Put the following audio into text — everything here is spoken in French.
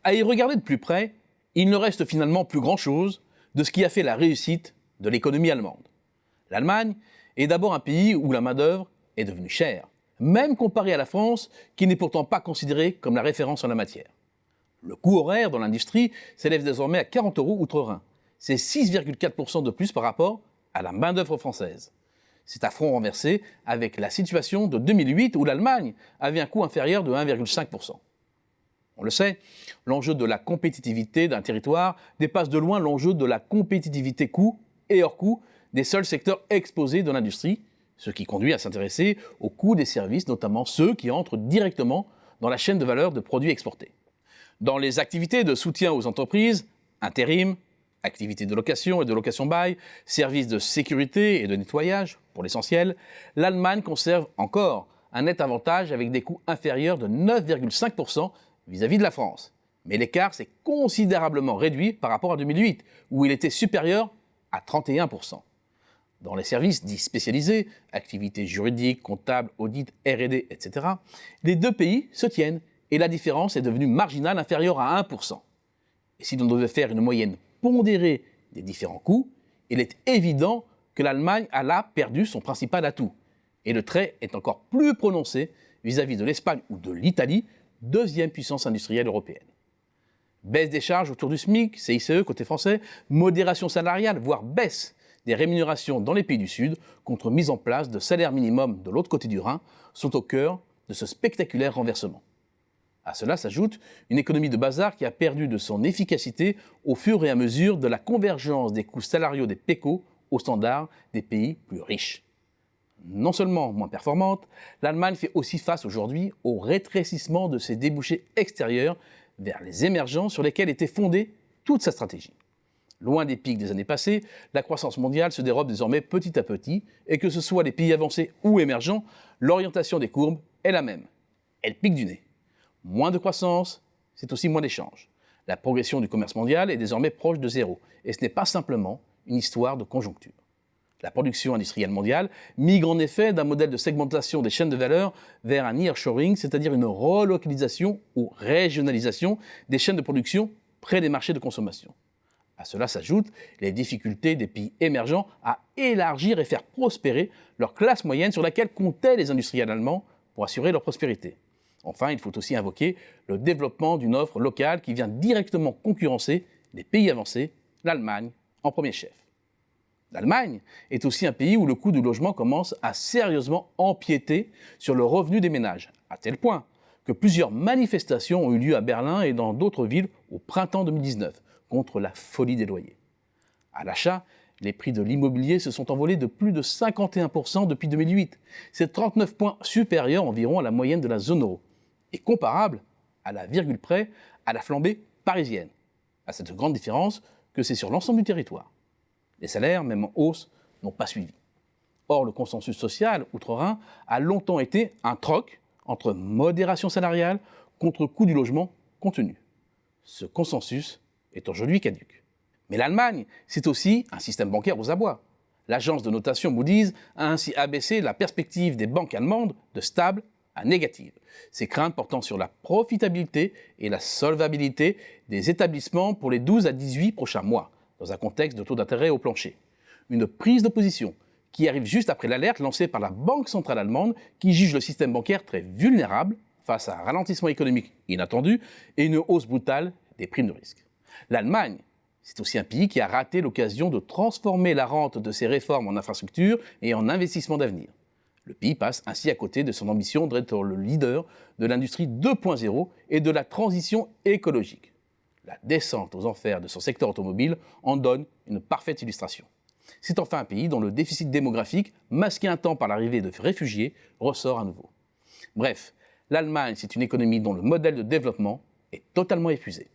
À y regarder de plus près, il ne reste finalement plus grand-chose de ce qui a fait la réussite de l'économie allemande. L'Allemagne est d'abord un pays où la main-d'œuvre est devenue chère, même comparée à la France, qui n'est pourtant pas considérée comme la référence en la matière. Le coût horaire dans l'industrie s'élève désormais à 40 € outre-Rhin. C'est 6,4% de plus par rapport à la main-d'œuvre française. C'est à front renversé avec la situation de 2008 où l'Allemagne avait un coût inférieur de 1,5%. On le sait, l'enjeu de la compétitivité d'un territoire dépasse de loin l'enjeu de la compétitivité coût et hors coût des seuls secteurs exposés de l'industrie, ce qui conduit à s'intéresser au coût des services, notamment ceux qui entrent directement dans la chaîne de valeur de produits exportés. Dans les activités de soutien aux entreprises, intérim, activités de location et de location-bail, services de sécurité et de nettoyage, pour l'essentiel, l'Allemagne conserve encore un net avantage avec des coûts inférieurs de 9,5% vis-à-vis de la France. Mais l'écart s'est considérablement réduit par rapport à 2008, où il était supérieur à 31%. Dans les services dits spécialisés, activités juridiques, comptables, audits, R&D, etc., les deux pays se tiennent et la différence est devenue marginale, inférieure à 1%. Et si l'on devait faire une moyenne pondérée des différents coûts, il est évident que l'Allemagne a là perdu son principal atout. Et le trait est encore plus prononcé vis-à-vis de l'Espagne ou de l'Italie, deuxième puissance industrielle européenne. Baisse des charges autour du SMIC, CICE côté français, modération salariale, voire baisse des rémunérations dans les pays du Sud, contre mise en place de salaires minimums de l'autre côté du Rhin, sont au cœur de ce spectaculaire renversement. À cela s'ajoute une économie de bazar qui a perdu de son efficacité au fur et à mesure de la convergence des coûts salariaux des PECO aux standards des pays plus riches. Non seulement moins performante, l'Allemagne fait aussi face aujourd'hui au rétrécissement de ses débouchés extérieurs vers les émergents sur lesquels était fondée toute sa stratégie. Loin des pics des années passées, la croissance mondiale se dérobe désormais petit à petit et que ce soit les pays avancés ou émergents, l'orientation des courbes est la même. Elle pique du nez. Moins de croissance, c'est aussi moins d'échanges. La progression du commerce mondial est désormais proche de zéro et ce n'est pas simplement une histoire de conjoncture. La production industrielle mondiale migre en effet d'un modèle de segmentation des chaînes de valeur vers un nearshoring, c'est-à-dire une relocalisation ou régionalisation des chaînes de production près des marchés de consommation. À cela s'ajoutent les difficultés des pays émergents à élargir et faire prospérer leur classe moyenne sur laquelle comptaient les industriels allemands pour assurer leur prospérité. Enfin, il faut aussi invoquer le développement d'une offre locale qui vient directement concurrencer les pays avancés, l'Allemagne en premier chef. L'Allemagne est aussi un pays où le coût du logement commence à sérieusement empiéter sur le revenu des ménages, à tel point que plusieurs manifestations ont eu lieu à Berlin et dans d'autres villes au printemps 2019 contre la folie des loyers. À l'achat, les prix de l'immobilier se sont envolés de plus de 51% depuis 2008. C'est 39 points supérieur environ à la moyenne de la zone euro et comparable, à la virgule près, à la flambée parisienne. À cette grande différence que c'est sur l'ensemble du territoire. Les salaires, même en hausse, n'ont pas suivi. Or, le consensus social outre-Rhin a longtemps été un troc entre modération salariale contre coût du logement contenu. Ce consensus est aujourd'hui caduc. Mais l'Allemagne, c'est aussi un système bancaire aux abois. L'agence de notation Moody's a ainsi abaissé la perspective des banques allemandes de stable à négative. Ces craintes portant sur la profitabilité et la solvabilité des établissements pour les 12 à 18 prochains mois, dans un contexte de taux d'intérêt au plancher. Une prise de position qui arrive juste après l'alerte lancée par la Banque centrale allemande qui juge le système bancaire très vulnérable face à un ralentissement économique inattendu et une hausse brutale des primes de risque. L'Allemagne, c'est aussi un pays qui a raté l'occasion de transformer la rente de ses réformes en infrastructures et en investissements d'avenir. Le pays passe ainsi à côté de son ambition d'être le leader de l'industrie 2.0 et de la transition écologique. La descente aux enfers de son secteur automobile en donne une parfaite illustration. C'est enfin un pays dont le déficit démographique, masqué un temps par l'arrivée de réfugiés, ressort à nouveau. Bref, l'Allemagne, c'est une économie dont le modèle de développement est totalement épuisé.